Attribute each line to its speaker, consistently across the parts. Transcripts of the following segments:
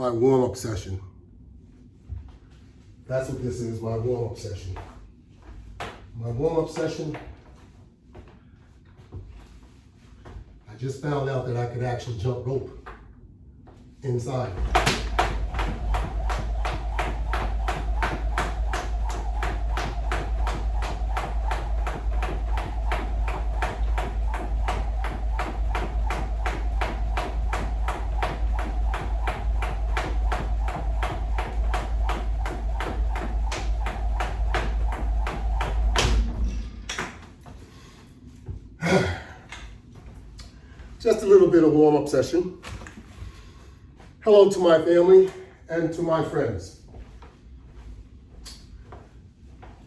Speaker 1: my warm-up session. That's what this is, my warm-up session. My warm-up session, I just found out that I could actually jump rope inside. Just a little bit of warm-up session. Hello to my family and to my friends.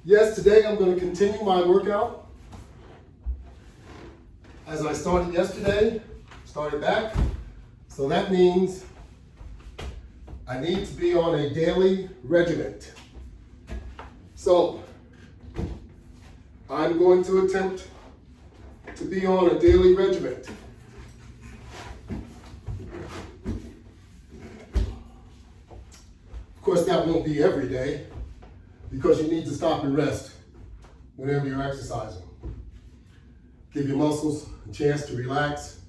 Speaker 1: Yes, today I'm going to continue my workout. As I started yesterday, started back. So that means I need to be on a daily regiment. So I'm going to attempt to be on a daily regiment. Of course, that won't be every day because you need to stop and rest whenever you're exercising. Give your muscles a chance to relax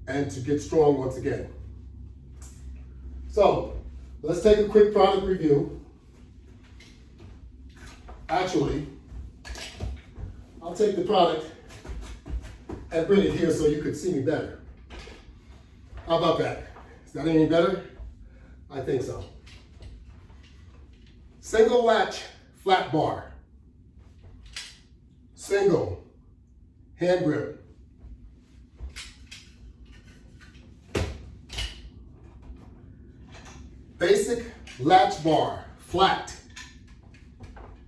Speaker 1: and to get strong once again. So, let's take a quick product review. Actually, I'll take the product and bring it here so you could see me better. How about that? Is that any better? I think so. Single latch flat bar. Single hand grip. Basic latch bar, flat.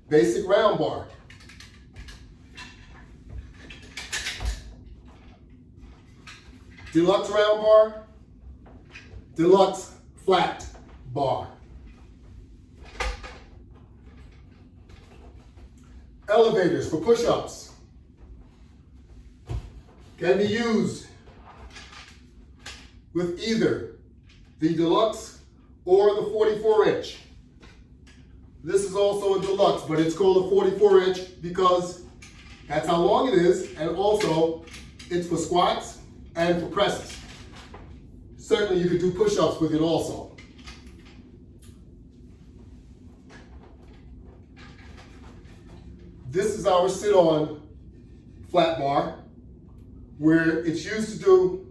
Speaker 1: Basic round bar. Deluxe round bar. Deluxe flat bar. Elevators for push-ups can be used with either the deluxe or the 44-inch. This is also a deluxe, but it's called a 44-inch because that's how long it is, and also it's for squats and for presses. Certainly you could do push-ups with it also. This is our sit-on flat bar where it's used to do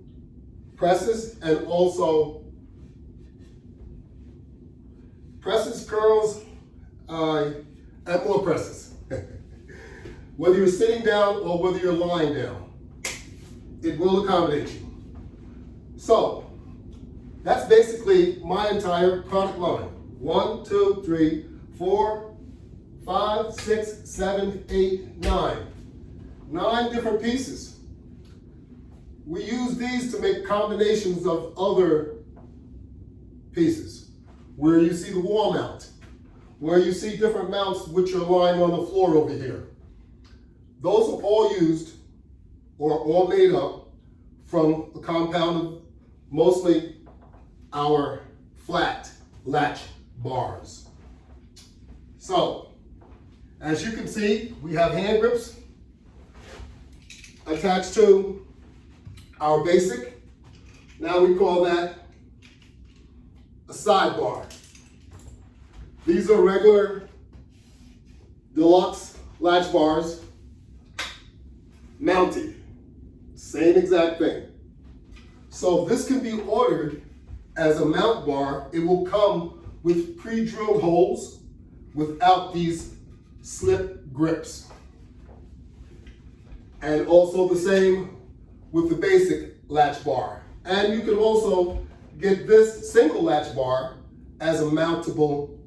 Speaker 1: presses and also presses, curls, and more presses. Whether you're sitting down or whether you're lying down, it will accommodate you. So, that's basically my entire product line. 1, 2, 3, 4, 5, 6, 7, 8, 9. 9 different pieces. We use these to make combinations of other pieces. Where you see the wall mount, where you see different mounts which are lying on the floor over here. Those are all used or all made up from a compound of mostly our flat latch bars. So, as you can see, we have hand grips attached to our basic. Now we call that a sidebar. These are regular deluxe latch bars mounted. Same exact thing. So this can be ordered as a mount bar. It will come with pre-drilled holes without these slip grips. And also the same with the basic latch bar. And you can also get this single latch bar as a mountable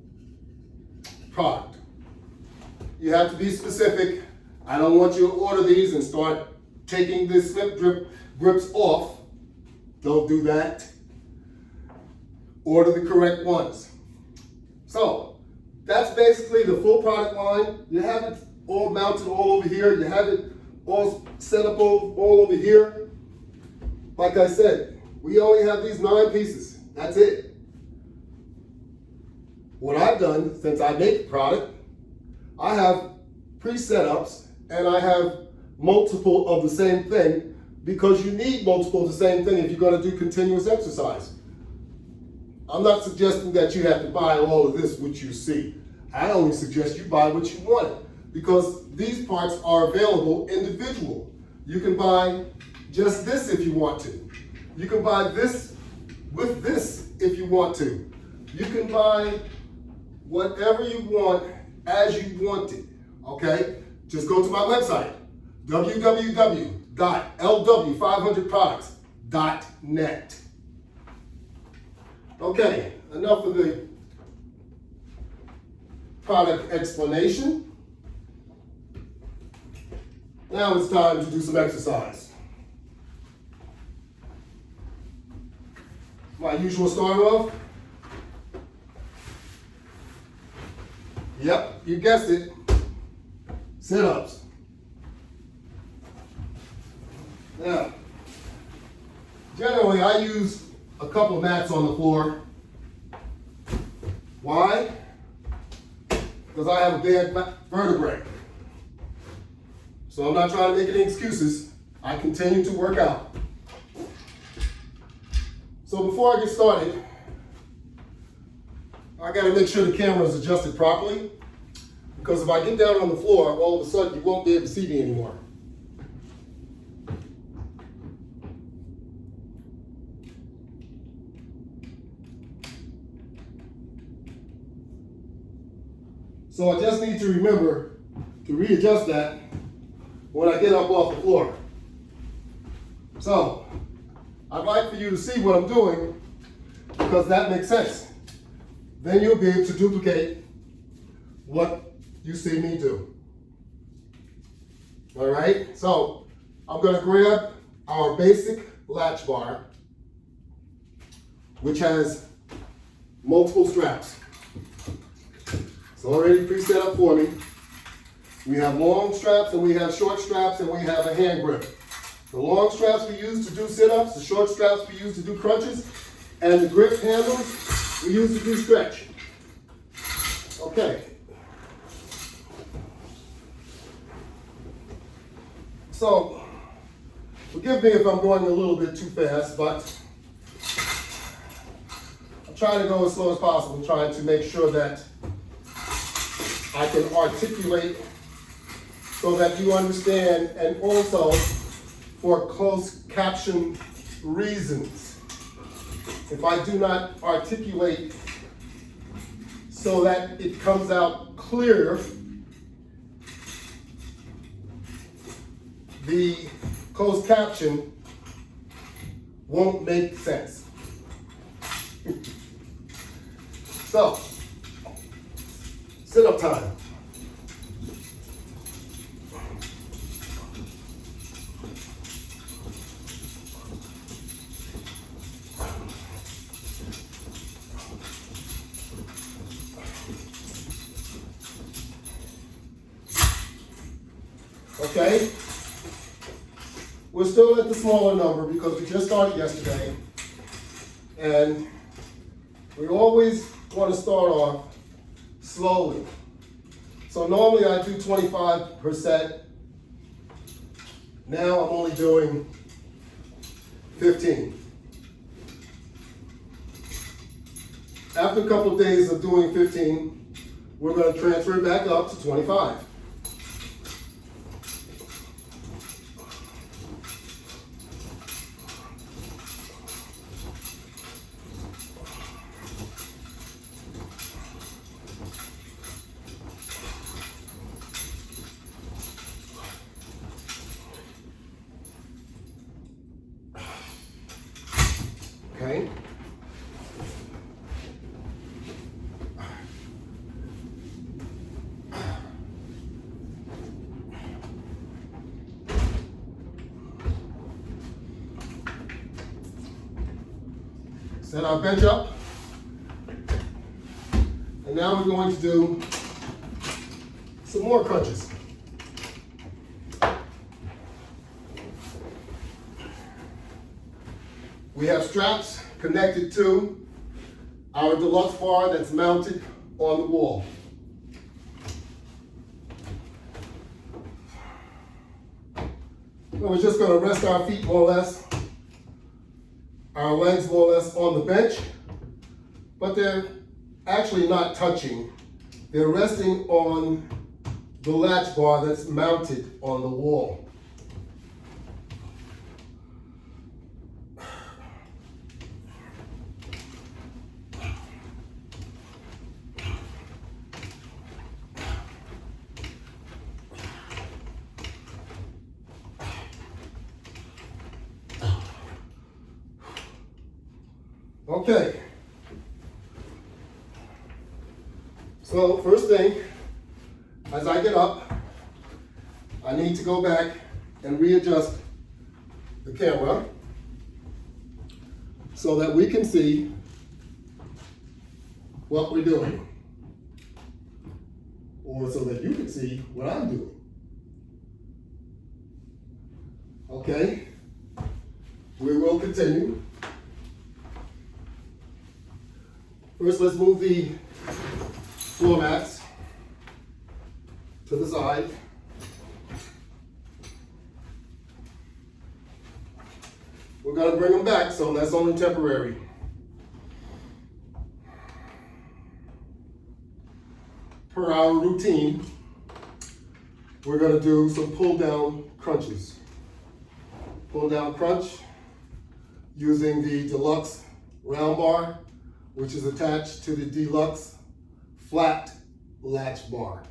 Speaker 1: product. You have to be specific. I don't want you to order these and start taking the slip grips off. Don't do that. Order the correct ones. So that's basically the full product line. You have it all mounted all over here. You have it all set up all over here. Like I said, we only have these 9 pieces. That's it. what I've done since I make the product, I have pre-setups and I have multiple of the same thing, because you need multiple of the same thing if you're going to do continuous exercise. I'm not suggesting that you have to buy all of this which you see. I only suggest you buy what you want, because these parts are available individual. You can buy just this if you want to. You can buy this with this if you want to. You can buy whatever you want as you want it, okay? Just go to my website, www.lw500products.net. Okay, enough of the product explanation. Now it's time to do some exercise. My usual start off. Yep, you guessed it. Sit-ups. Now, generally I use a couple of mats on the floor. Why? Because I have a bad vertebrae. So I'm not trying to make any excuses. I continue to work out. So before I get started, I gotta make sure the camera is adjusted properly, because if I get down on the floor, all of a sudden you won't be able to see me anymore. So I just need to remember to readjust that when I get up off the floor. So I'd like for you to see what I'm doing, because that makes sense. Then you'll be able to duplicate what you see me do. All right, so I'm gonna grab our basic latch bar, which has multiple straps. It's already pre-set up for me. We have long straps and we have short straps and we have a hand grip. The long straps we use to do sit-ups, the short straps we use to do crunches, and the grip handles we use to do stretch. Okay. So, forgive me if I'm going a little bit too fast, but I'm trying to go as slow as possible, trying to make sure that I can articulate so that you understand, and also for closed caption reasons. If I do not articulate so that it comes out clear, the closed caption won't make sense. So, sit-up time. Okay? We're still at the smaller number because we just started yesterday. And we always want to start off slowly. So normally I do 25%. Now I'm only doing 15. After a couple of days of doing 15, we're going to transfer it back up to 25. Okay. Set our bench up. And now we're going to do some more crunches. We have straps connected to our deluxe bar that's mounted on the wall. We're just going to rest our feet more or less, our legs more or less on the bench, but they're actually not touching. They're resting on the latch bar that's mounted on the wall. Okay, so first thing, as I get up, I need to go back and readjust the camera so that we can see what we're doing, or so that you can see what I'm doing. Okay, we will continue. First, let's move the floor mats to the side. We're going to bring them back, so that's only temporary. Per our routine, we're going to do some pull-down crunches. Pull-down crunch using the deluxe round bar, which is attached to the deluxe flat latch bar.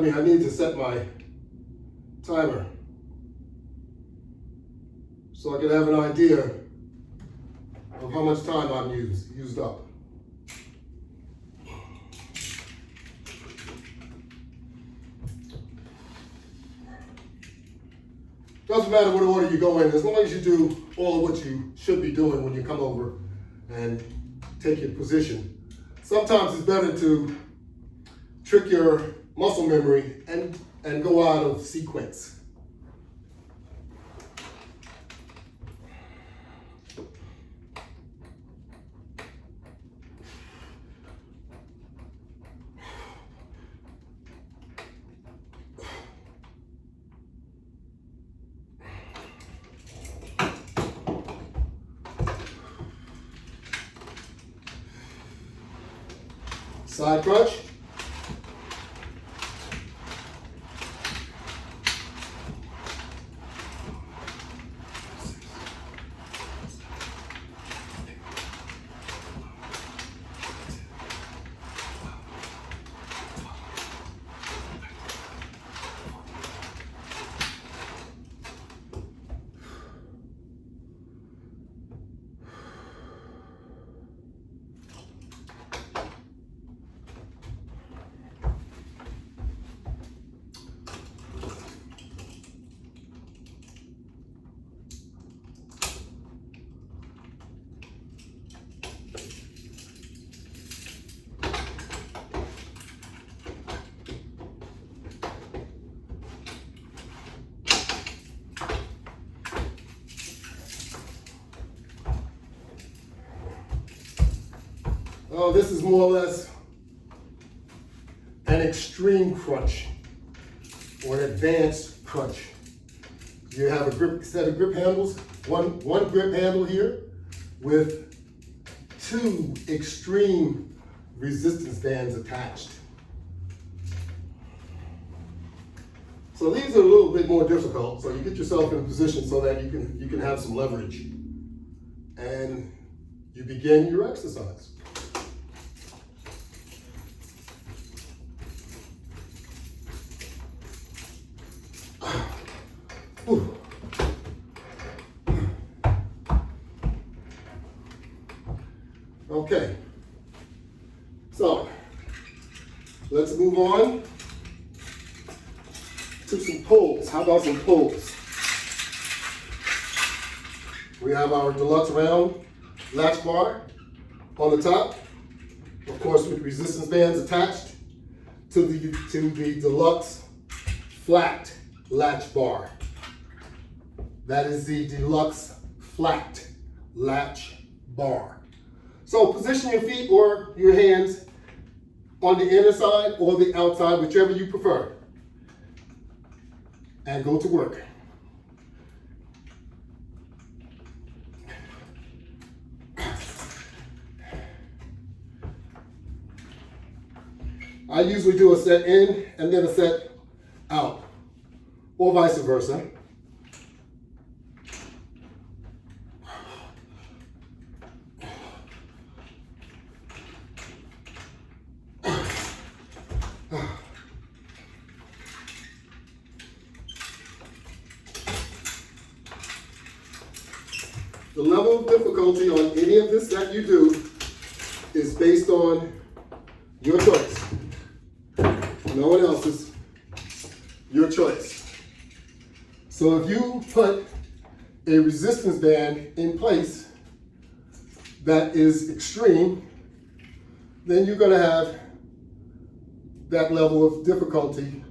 Speaker 1: I need to set my timer so I can have an idea of how much time I've used up. Doesn't matter what order you go in, as long as you do all of what you should be doing when you come over and take your position. Sometimes it's better to trick your muscle memory and go out of sequence. Side crunch. Oh, this is more or less an extreme crunch or an advanced crunch. You have a set of grip handles, one grip handle here with 2 extreme resistance bands attached. So these are a little bit more difficult, so you get yourself in a position so that you can have some leverage. And you begin your exercise. Ooh. Okay, so let's move on to some pulls. How about some pulls? We have our deluxe round latch bar on the top, of course with resistance bands attached to the deluxe flat latch bar. That is the deluxe flat latch bar. So position your feet or your hands on the inner side or the outside, whichever you prefer, and go to work. I usually do a set in and then a set out, or vice versa. The level of difficulty on any of this that you do is based on your choice. No one else's, your choice. So if you put a resistance band in place that is extreme, then you're going to have that level of difficulty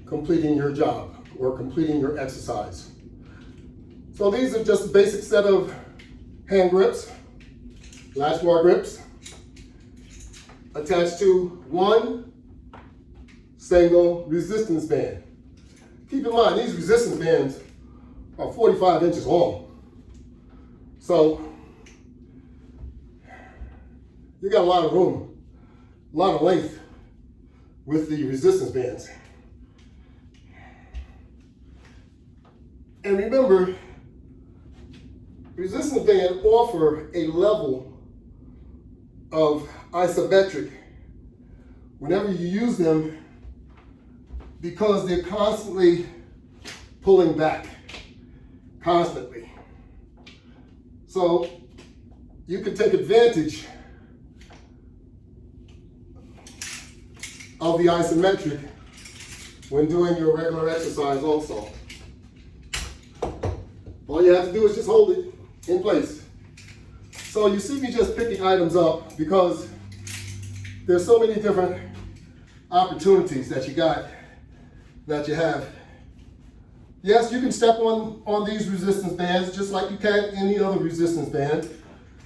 Speaker 1: completing your job or completing your exercise. So these are just a basic set of hand grips, latch bar grips, attached to one single resistance band. Keep in mind, these resistance bands are 45 inches long. So you got a lot of room, a lot of length with the resistance bands. And remember, resistance bands offer a level of isometric whenever you use them, because they're constantly pulling back, constantly. So you can take advantage of the isometric when doing your regular exercise also. All you have to do is just hold it in place. So you see me just picking items up because there's so many different opportunities that you have. Yes, you can step on these resistance bands just like you can any other resistance band.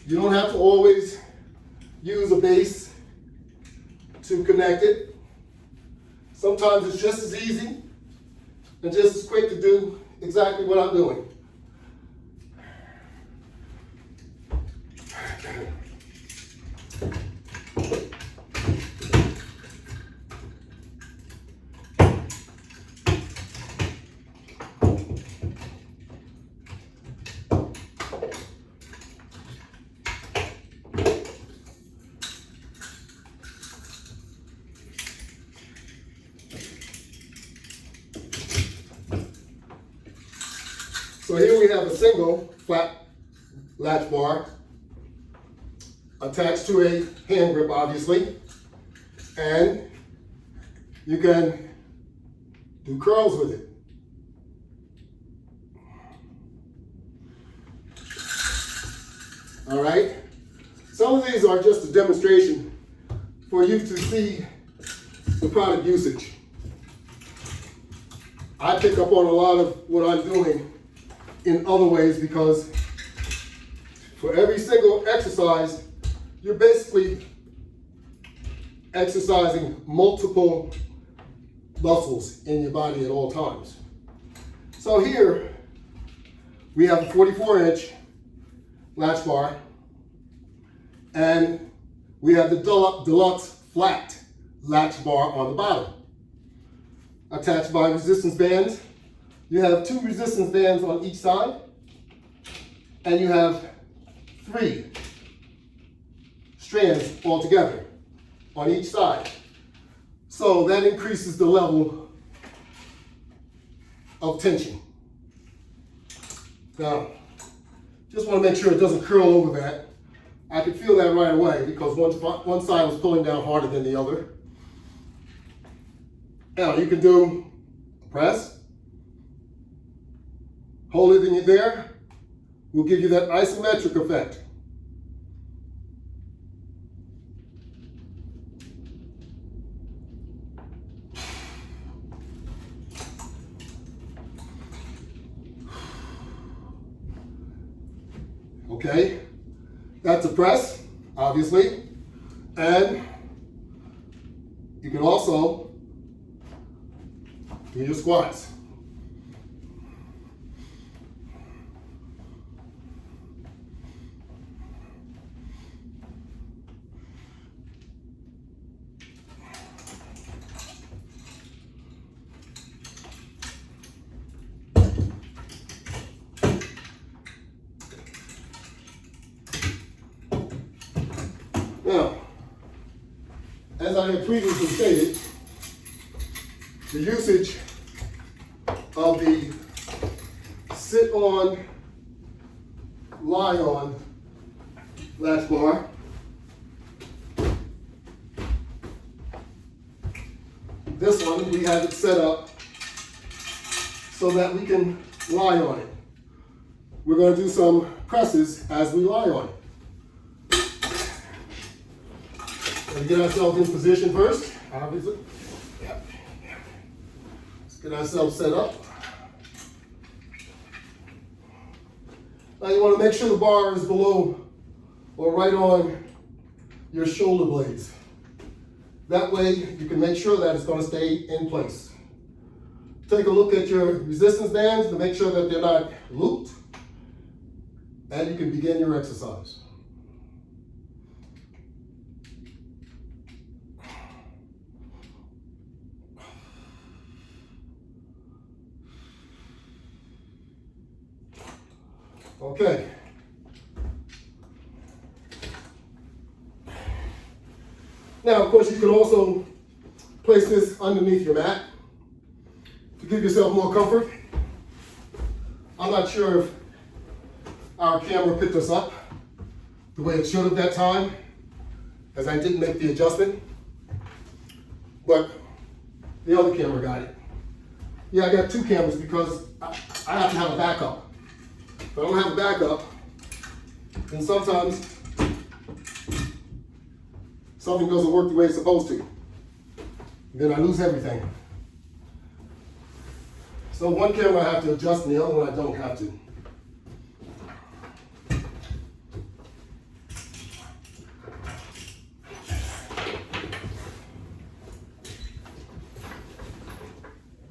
Speaker 1: You don't have to always use a base to connect it. Sometimes it's just as easy and just as quick to do exactly what I'm doing. So here we have a single flat latch bar attached to a hand grip, obviously, and you can do curls with it. All right, some of these are just a demonstration for you to see the product usage. I pick up on a lot of what I'm doing in other ways because for every single exercise, you're basically exercising multiple muscles in your body at all times. So here we have a 44-inch latch bar, and we have the deluxe flat latch bar on the bottom, attached by resistance bands. You have 2 resistance bands on each side, and you have 3 strands altogether on each side. So that increases the level of tension. Now, just want to make sure it doesn't curl over that. I could feel that right away because one side was pulling down harder than the other. Now you can do a press, hold it in there, will give you that isometric effect. Okay, that's a press, obviously, and you can also do your squats. Now, as I have previously stated, the usage of the sit on, lie on latch bar this one, we have it set up so that we can lie on it. We're going to do some presses as we lie on it. Let's get ourselves in position first, obviously. Yep. Let's get ourselves set up. Now you want to make sure the bar is below or right on your shoulder blades. That way you can make sure that it's going to stay in place. Take a look at your resistance bands to make sure that they're not looped, and you can begin your exercise. Okay. Now, of course, you can also place this underneath your mat to give yourself more comfort. I'm not sure if our camera picked us up the way it should have that time, as I didn't make the adjustment, but the other camera got it. Yeah, I got two cameras because I have to have a backup. If I don't have a backup, then sometimes something doesn't work the way it's supposed to. Then I lose everything. So one camera I have to adjust and the other one I don't have to.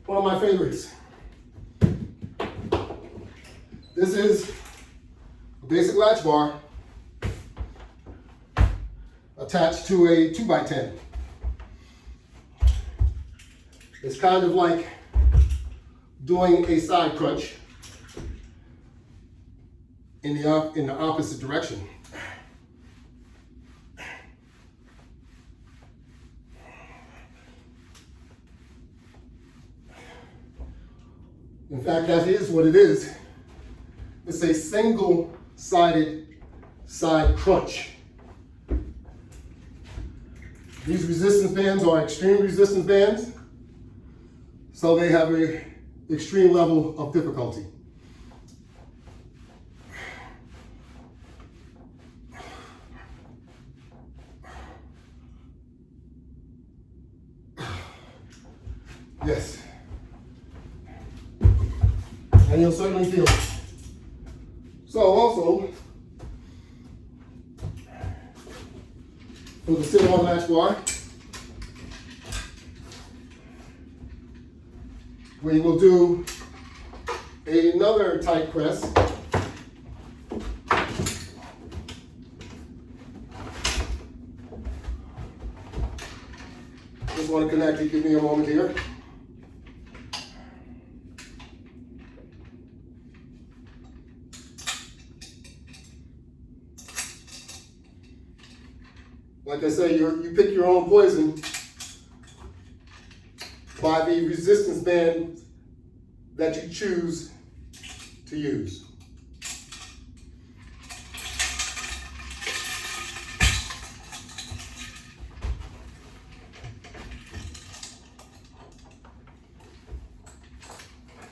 Speaker 1: One of my favorites. This is a basic latch bar attached to a 2x10. It's kind of like doing a side crunch in the opposite direction. In fact, that is what it is. It's a single-sided side crunch. These resistance bands are extreme resistance bands, so they have an extreme level of difficulty. Yes. And you'll certainly feel it. So also, for the sit-on latch bar, we will do another tight press. Just want to connect it, give me a moment here. Like I say, you pick your own poison by the resistance band that you choose to use.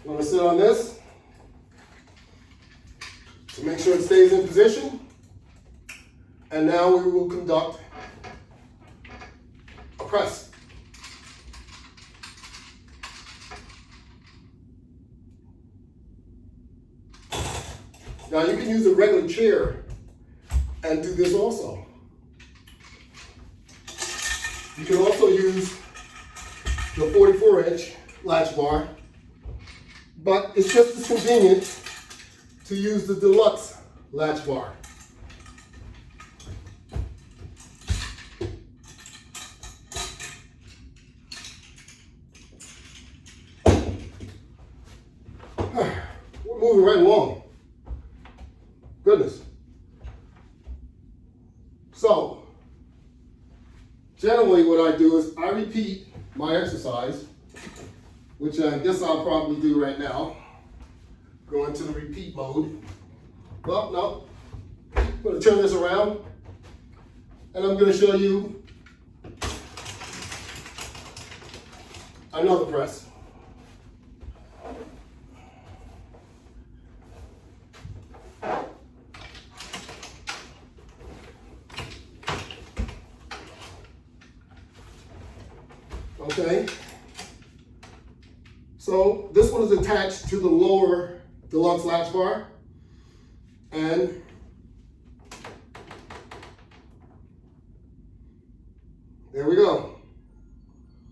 Speaker 1: I'm going to sit on this to make stays in position. And now we will conduct a press. Now you can use a regular chair and do this also. You can also use the 44-inch latch bar, but it's just as convenient to use the deluxe latch bar. We're moving right along. Goodness. So, generally what I do is I repeat my exercise, which I guess I'll probably do right now. Go into the repeat mode. Well, no. I'm going to turn this around and I'm going to show you another press. Okay, so this one is attached to the lower deluxe latch bar, and there we go.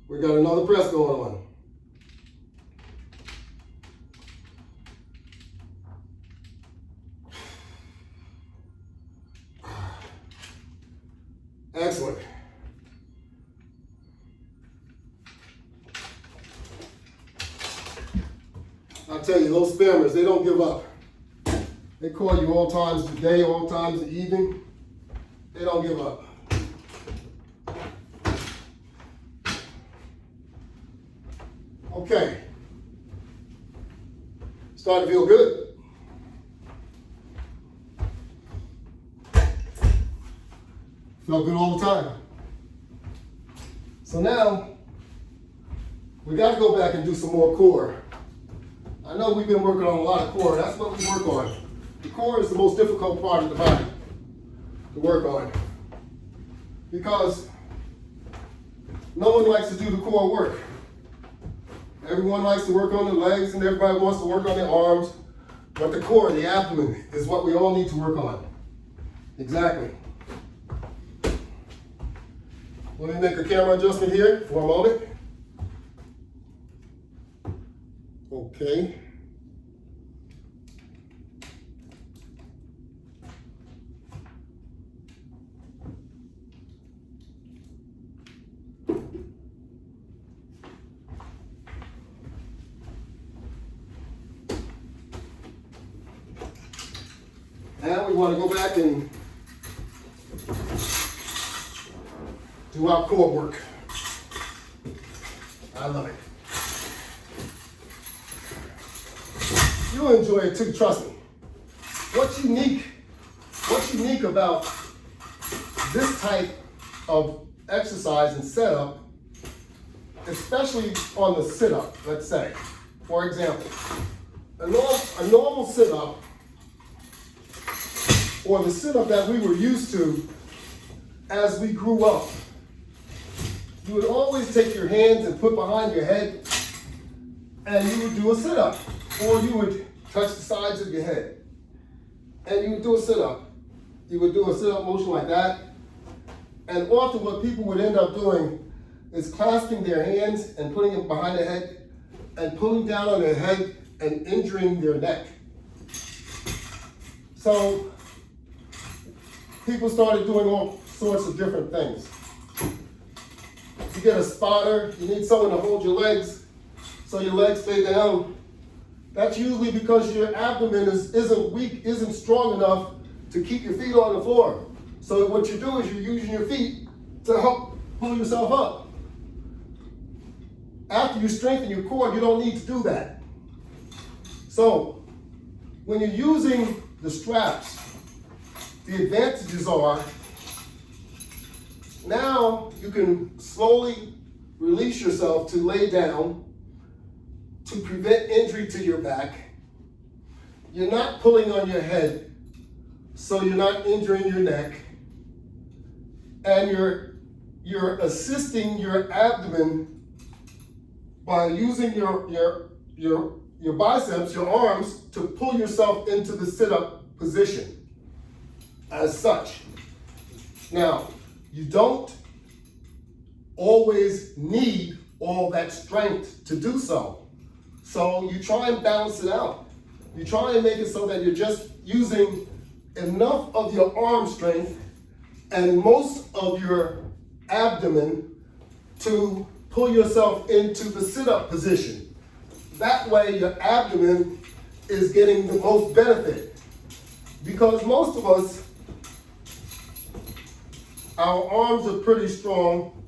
Speaker 1: We got another press going on. Excellent. I tell you, those spammers, they don't give up. They call you all times of the day, all times of the evening. They don't give up. Okay. Starting to feel good. Felt good all the time. So now, we got to go back and do some more core. I know we've been working on a lot of core. That's what we work on. The core is the most difficult part of the body to work on, because no one likes to do the core work. Everyone likes to work on the legs and everybody wants to work on the arms, but the core, the abdomen, is what we all need to work on. Exactly. Let me make a camera adjustment here for a moment. Okay. Now we want to go back and do our core work. I love it. You'll enjoy it too, trust me. What's unique about this type of exercise and setup, especially on the sit-up, let's say. For example, a normal sit-up, or the sit-up that we were used to as we grew up, you would always take your hands and put behind your head and you would do a sit-up. Or you would touch the sides of your head and you would do a sit-up. You would do a sit-up motion like that. And often what people would end up doing is clasping their hands and putting them behind their head and pulling down on their head and injuring their neck. So people started doing all sorts of different things. You get a spotter, you need someone to hold your legs so your legs stay down. That's usually because your abdomen isn't weak, isn't strong enough to keep your feet on the floor. So what you do is you're using your feet to help pull yourself up. After you strengthen your core, you don't need to do that. So when you're using the straps, the advantages are now you can slowly release yourself to lay down to prevent injury to your back. You're not pulling on your head so you're not injuring your neck, and you're assisting your abdomen by using your biceps, your arms, to pull yourself into the sit-up position as such. Now, you don't always need all that strength to do so. So you try and balance it out. You try and make it so that you're just using enough of your arm strength and most of your abdomen to pull yourself into the sit-up position. That way your abdomen is getting the most benefit. Because most of us, our arms are pretty strong,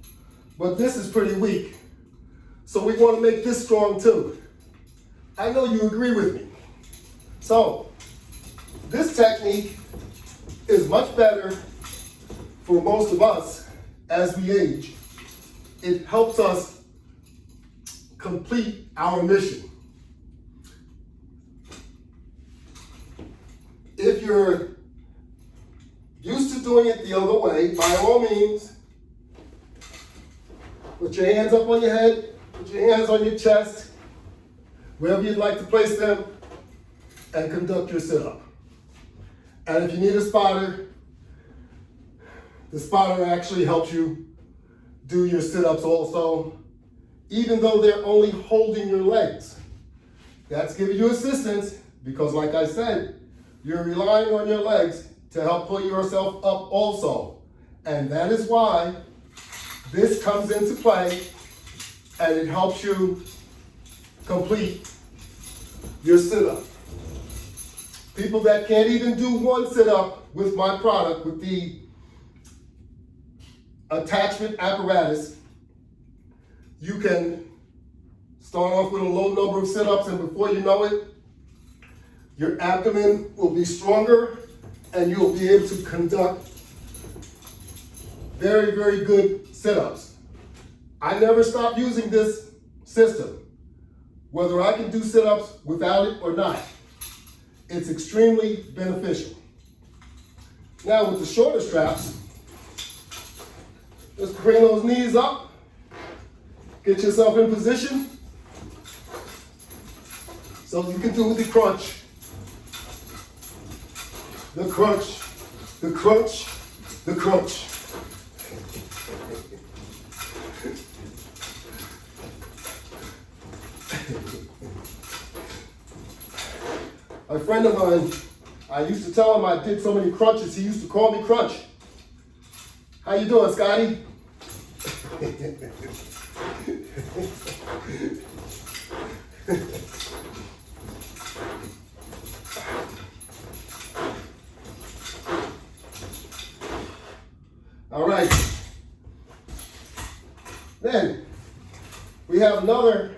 Speaker 1: but this is pretty weak. So we want to make this strong too. I know you agree with me. So this technique is much better for most of us as we age. It helps us complete our mission. If you're used to doing it the other way, by all means, put your hands up on your head, put your hands on your chest, wherever you'd like to place them, and conduct your sit-up. And if you need a spotter, the spotter actually helps you do your sit-ups also, even though they're only holding your legs. That's giving you assistance because, like I said, you're relying on your legs to help pull yourself up also. And that is why this comes into play, and it helps you complete your sit-up. People that can't even do one sit-up with my product, with the attachment apparatus, you can start off with a low number of sit-ups, and before you know it, your abdomen will be stronger and you'll be able to conduct very, very good sit-ups. I never stop using this system, whether I can do sit-ups without it or not. It's extremely beneficial. Now with the shoulder straps, just bring those knees up, get yourself in position so you can do the crunch. The crunch, the crunch, the crunch. A friend of mine, I used to tell him I did so many crunches, he used to call me Crunch. How you doing, Scotty? All right. Then we have another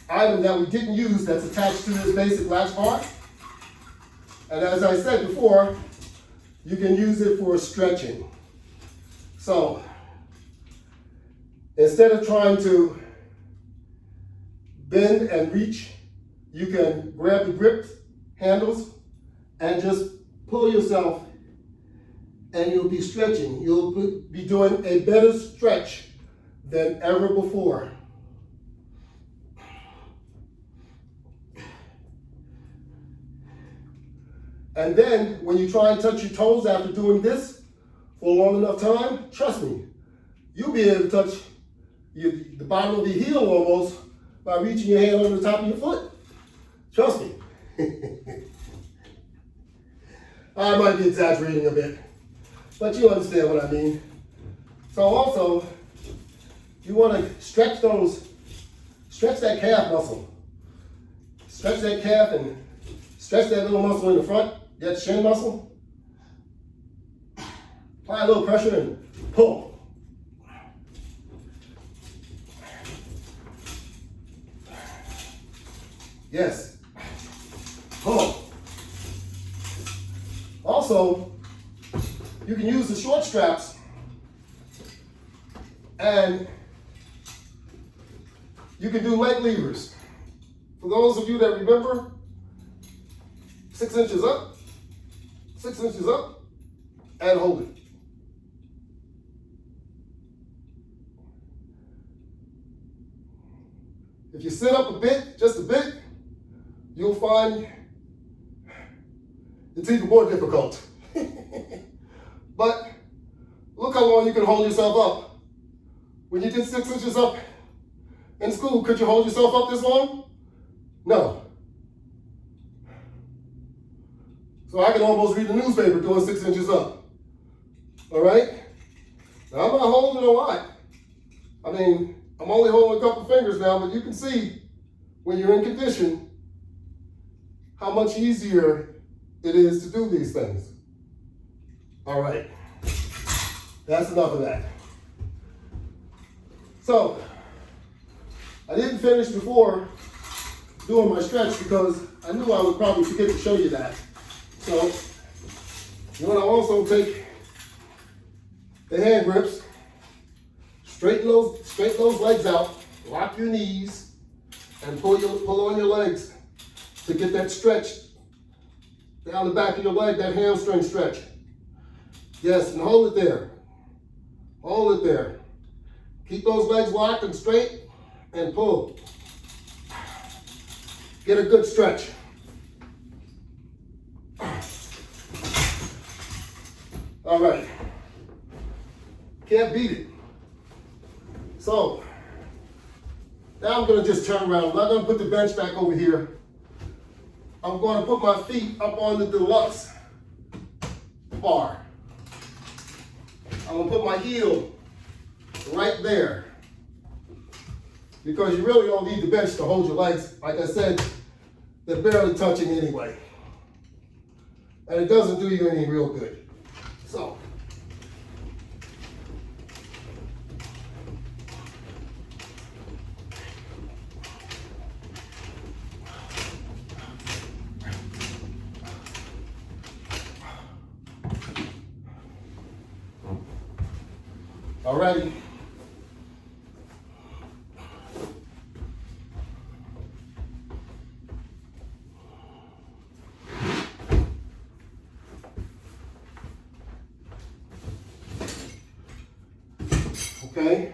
Speaker 1: item that we didn't use that's attached to this basic latch bar. And as I said before, you can use it for stretching. So instead of trying to bend and reach, you can grab the grip handles and just pull yourself, and you'll be stretching. You'll be doing a better stretch than ever before. And then when you try and touch your toes after doing this for a long enough time, trust me, you'll be able to touch the bottom of your heel almost by reaching your hand over the top of your foot. Trust me. I might be exaggerating a bit, but you understand what I mean. So also, you want to stretch that calf muscle. Stretch that calf and stretch that little muscle in the front, that shin muscle. Apply a little pressure and pull. Yes. Pull. Also, you can use the short straps, and you can do leg levers. For those of you that remember, 6 inches up, 6 inches up, and hold it. If you sit up a bit, just a bit, you'll find it's even more difficult. But look how long you can hold yourself up. When you did 6 inches up in school, could you hold yourself up this long? No. So I can almost read the newspaper doing 6 inches up. All right? Now I'm not holding a lot. I mean, I'm only holding a couple fingers now, but you can see when you're in condition how much easier it is to do these things. All right. That's enough of that. So, I didn't finish before doing my stretch because I knew I would probably forget to show you that. So, you want to also take the hand grips, straighten those legs out, lock your knees, and pull on your legs to get that stretch down the back of your leg, that hamstring stretch. Yes, and hold it there. Hold it there. Keep those legs locked and straight and pull. Get a good stretch. All right. Can't beat it. So, now I'm going to just turn around. I'm not going to put the bench back over here. I'm going to put my feet up on the deluxe bar. I'm going to put my heel right there. Because you really don't need the bench to hold your legs. Like I said, they're barely touching anyway. And it doesn't do you any real good. So, alrighty. Okay.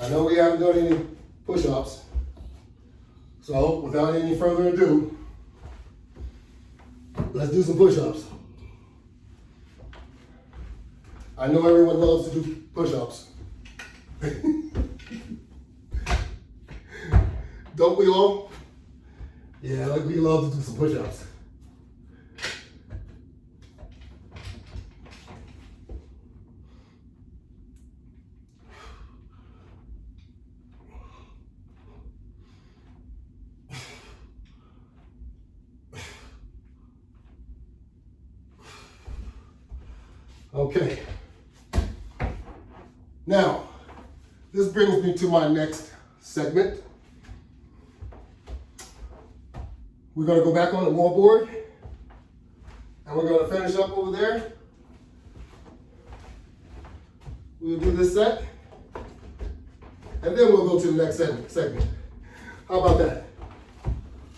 Speaker 1: I know we haven't done any push-ups. So without any further ado, let's do some push-ups. I know everyone loves to do push-ups. Don't we all? Yeah, like we love to do some push-ups. Okay. Now, this brings me to my next segment. We're going to go back on the wall board, and we're going to finish up over there. We'll do this set, and then we'll go to the next segment. How about that?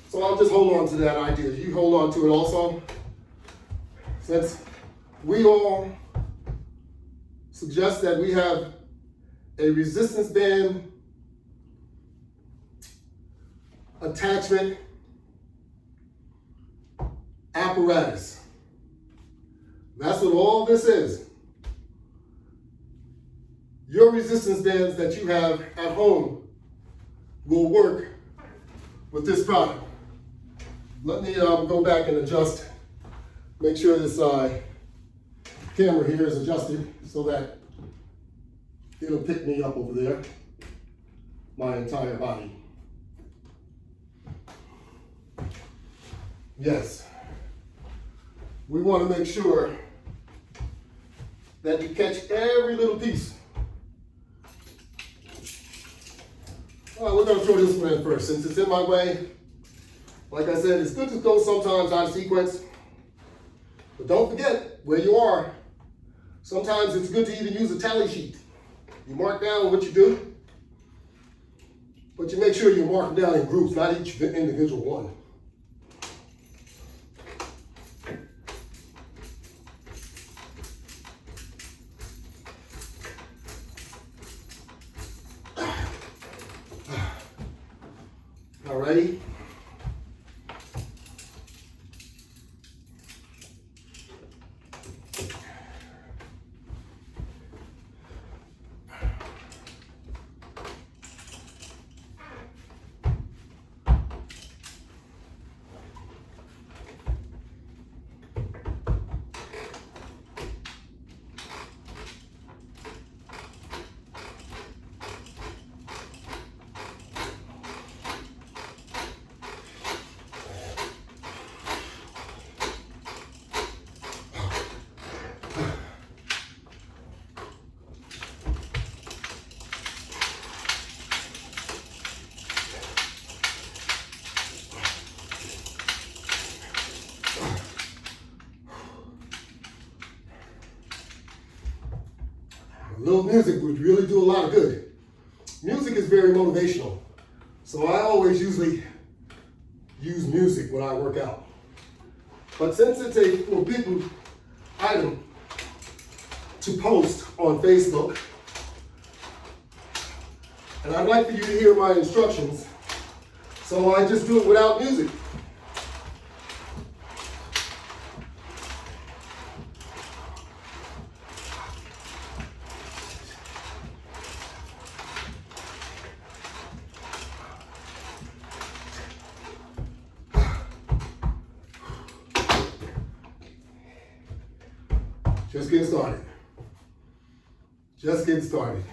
Speaker 1: So I'll just hold on to that idea. You hold on to it also. Since we all suggest that we have a resistance band attachment apparatus. That's what all this is. Your resistance bands that you have at home will work with this product. Let me go back and adjust, make sure this camera here is adjusted so that it'll pick me up over there, my entire body. Yes. We want to make sure that you catch every little piece. All right, we're going to throw this one in first. Since it's in my way, like I said, it's good to go sometimes out of sequence. But don't forget where you are. Sometimes it's good to even use a tally sheet. You mark down what you do, but you make sure you're marking down in groups, not each individual one. Ready? A little music would really do a lot of good. Music is very motivational. So I always usually use music when I work out. But since it's a forbidden item to post on Facebook, and I'd like for you to hear my instructions, so I just do it without music. Just getting started. Just getting started.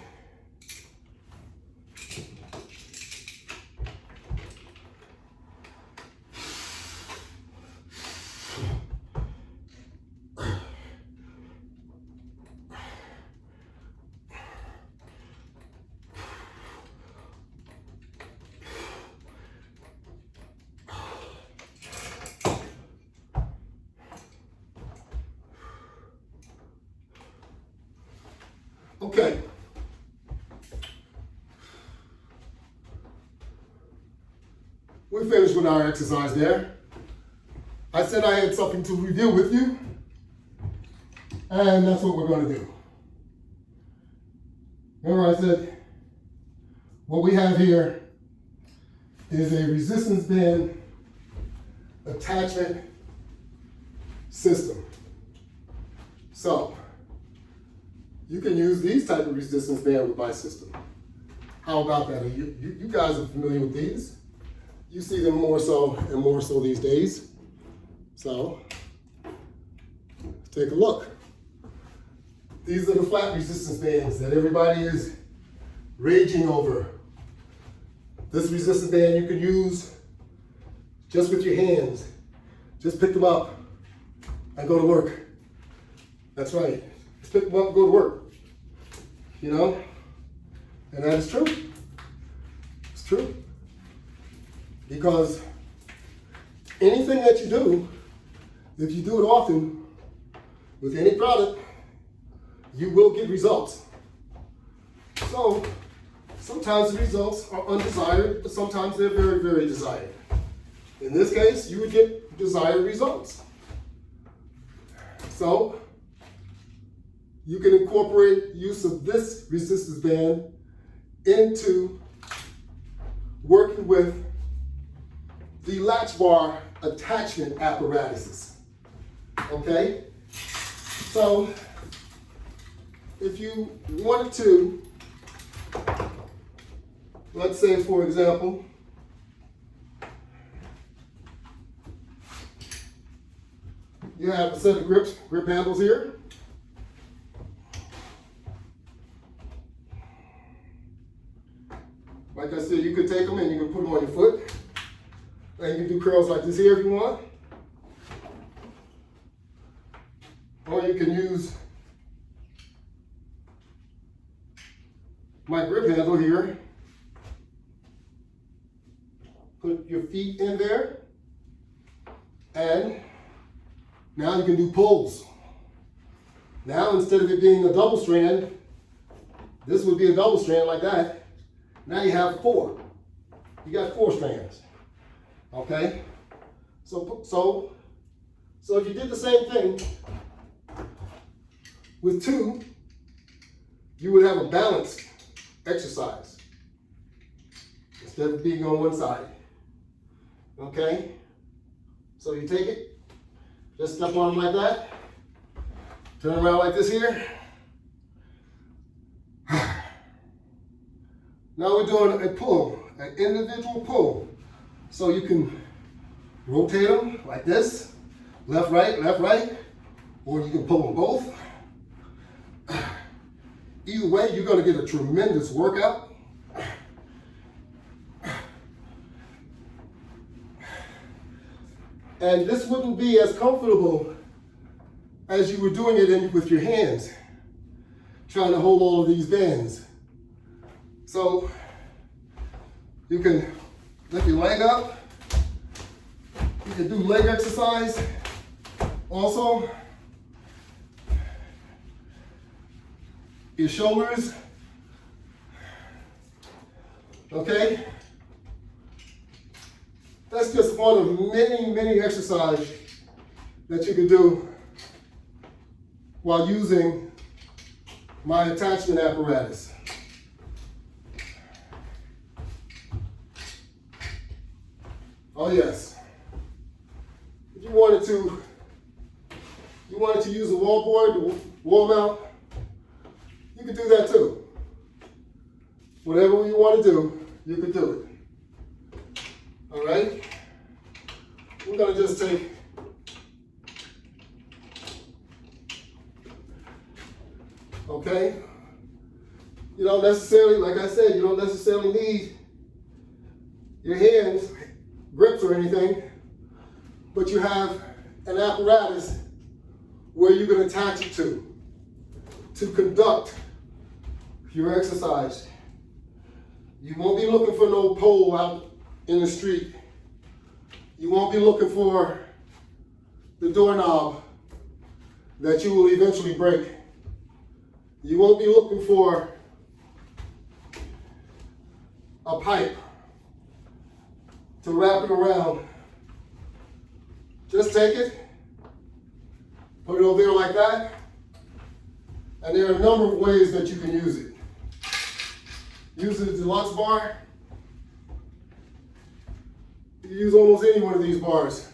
Speaker 1: Okay. We finished with our exercise there. I said I had something to review with you, and that's what we're going to do. Remember I said what we have here is a resistance band attachment system. So, you can use these type of resistance band with my system. How about that? You guys are familiar with these. You see them more so and more so these days. So, take a look. These are the flat resistance bands that everybody is raging over. This resistance band you can use just with your hands. Just pick them up and go to work. That's right. Just pick them up and go to work. You know? And that is true. It's true. Because anything that you do, if you do it often with any product, you will get results. So, sometimes the results are undesired, but sometimes they're very, very desired. In this case, you would get desired results. So, you can incorporate use of this resistance band into working with the latch bar attachment apparatuses. Okay? So, if you wanted to, let's say for example, you have a set of grip handles here. Like I said, you could take them and you can put them on your foot. And you can do curls like this here if you want. Or you can use my grip handle here. Put your feet in there. And now you can do pulls. Now instead of it being a double strand, this would be a double strand like that. Now you have 4. You got 4 strands. Okay? So if you did the same thing with 2, you would have a balanced exercise instead of being on one side. Okay? So you take it, just step on them like that, turn around like this here. Now we're doing a pull, an individual pull. So you can rotate them like this, left, right, or you can pull them both. Either way, you're going to get a tremendous workout. And this wouldn't be as comfortable as you were doing it with your hands, trying to hold all of these bands. So you can lift your leg up. You can do leg exercise also. Your shoulders. Okay? That's just one of many exercises that you can do while using my attachment apparatus. Oh yes. If you wanted to use a wall board, the wall mount, you could do that too. Whatever you want to do, you could do it. All right? We're going to just take okay? You don't necessarily, like I said, you don't necessarily need your hands, grips or anything, but you have an apparatus where you can attach it to conduct your exercise. You won't be looking for no pole out in the street. You won't be looking for the doorknob that you will eventually break. You won't be looking for a pipe to wrap it around. Just take it, put it over there like that, and there are a number of ways that you can use it. Use the deluxe bar. You can use almost any one of these bars.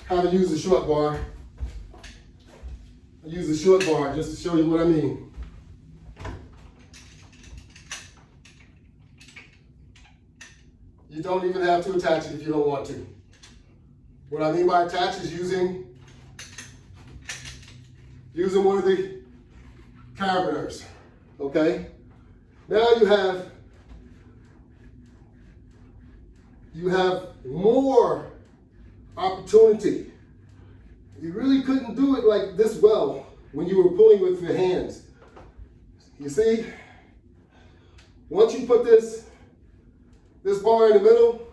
Speaker 1: How to use the short bar. I use the short bar just to show you what I mean. You don't even have to attach it if you don't want to. What I mean by attach is using one of the carabiners, okay? Now you have more opportunity. You really couldn't do it like this well when you were pulling with your hands. You see, once you put this bar in the middle,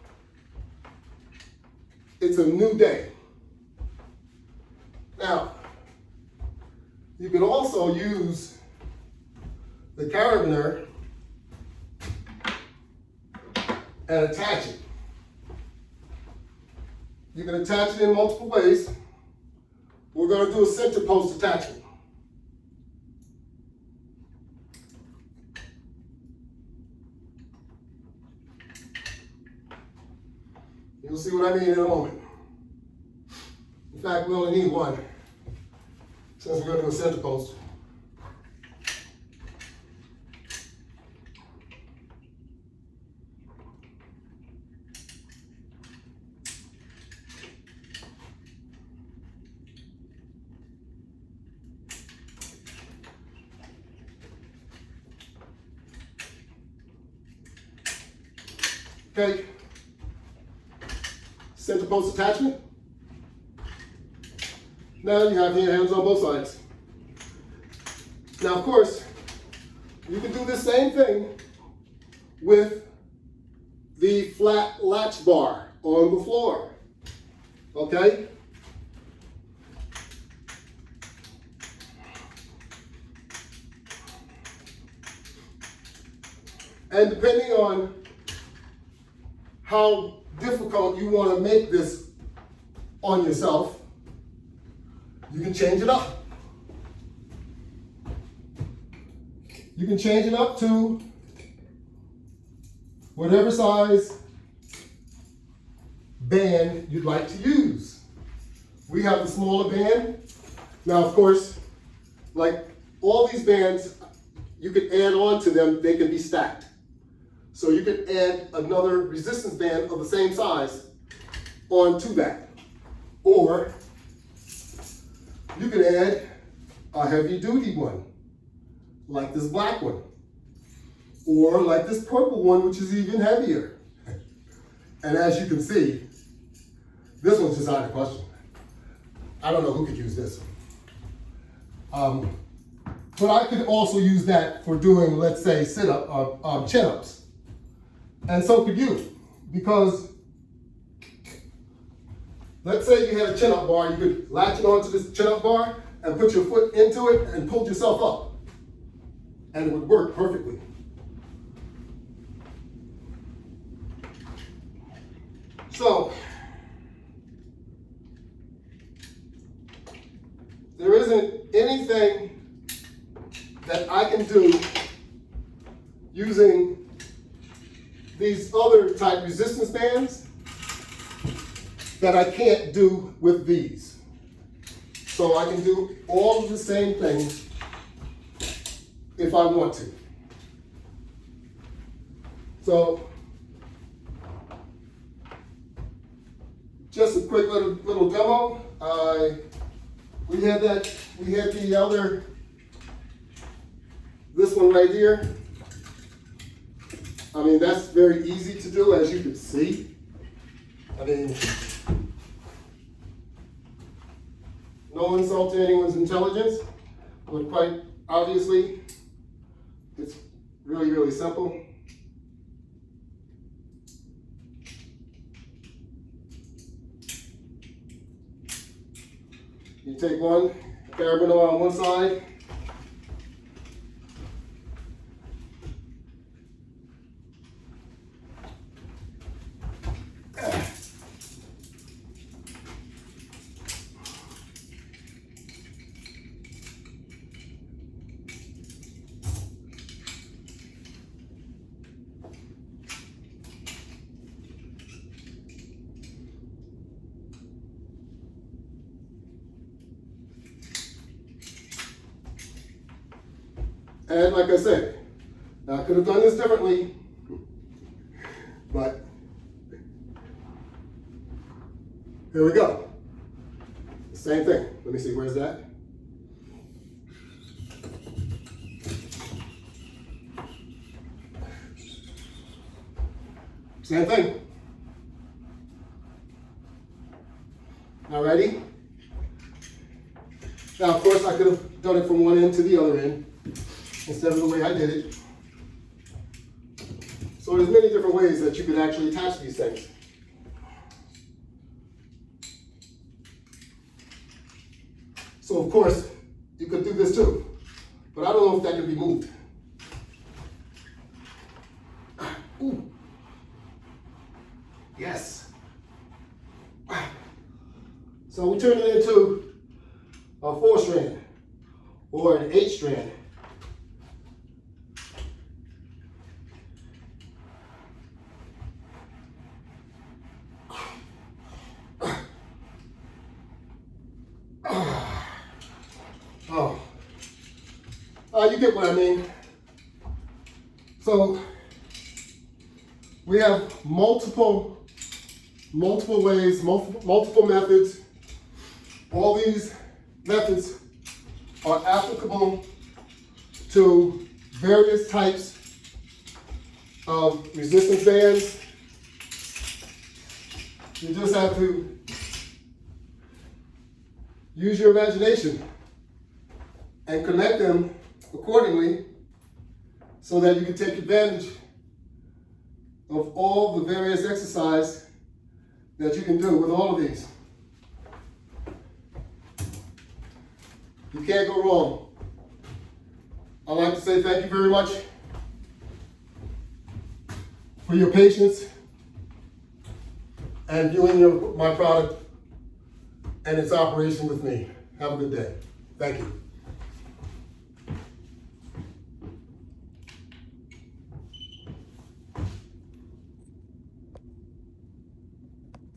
Speaker 1: it's a new day. Now, you can also use the carabiner and attach it. You can attach it in multiple ways. We're going to do a center post attachment. You'll see what I mean in a moment. In fact, we only need one, since we're going to do a center post. Okay, center post attachment. Now you have your hands on both sides. Now, of course, you can do the same thing with the flat latch bar on the floor, okay? And depending on how difficult you want to make this on yourself, you can change it up. You can change it up to whatever size band you'd like to use. We have the smaller band. Now, of course, like all these bands, you can add on to them, they can be stacked. So you can add another resistance band of the same size onto that. Or you can add a heavy duty one, like this black one. Or like this purple one, which is even heavier. And as you can see, this one's just out of the question. I don't know who could use this one. But I could also use that for doing, let's say, sit-up, chin-ups. And so could you. Because let's say you had a chin-up bar, you could latch it onto this chin-up bar and put your foot into it and pull yourself up. And it would work perfectly. So, there isn't anything that I can do using these other type resistance bands that I can't do with these. So I can do all of the same things if I want to. So, just a quick little demo. We had the other, this one right here. I mean, that's very easy to do, as you can see. I mean, no insult to anyone's intelligence, but quite obviously, it's really, really simple. You take one carabiner on one side, and like I said, I could have done this differently, but here we go. Same thing. Let me see, where's that? Same thing. Alrighty. Now, of course, I could have done it from one end to the other end, instead of the way I did it. So there's many different ways that you can actually attach these things. So of course, you could do this too, but I don't know if that can be moved. Ooh. Yes. So we turn it into a 4-strand or an 8-strand. You get what I mean. So we have multiple ways, multiple methods. All these methods are applicable to various types of resistance bands. You just have to use your imagination and connect them accordingly so that you can take advantage of all the various exercise that you can do with all of these. You can't go wrong. I'd like to say thank you very much for your patience and viewing my product and its operation with me. Have a good day. Thank you.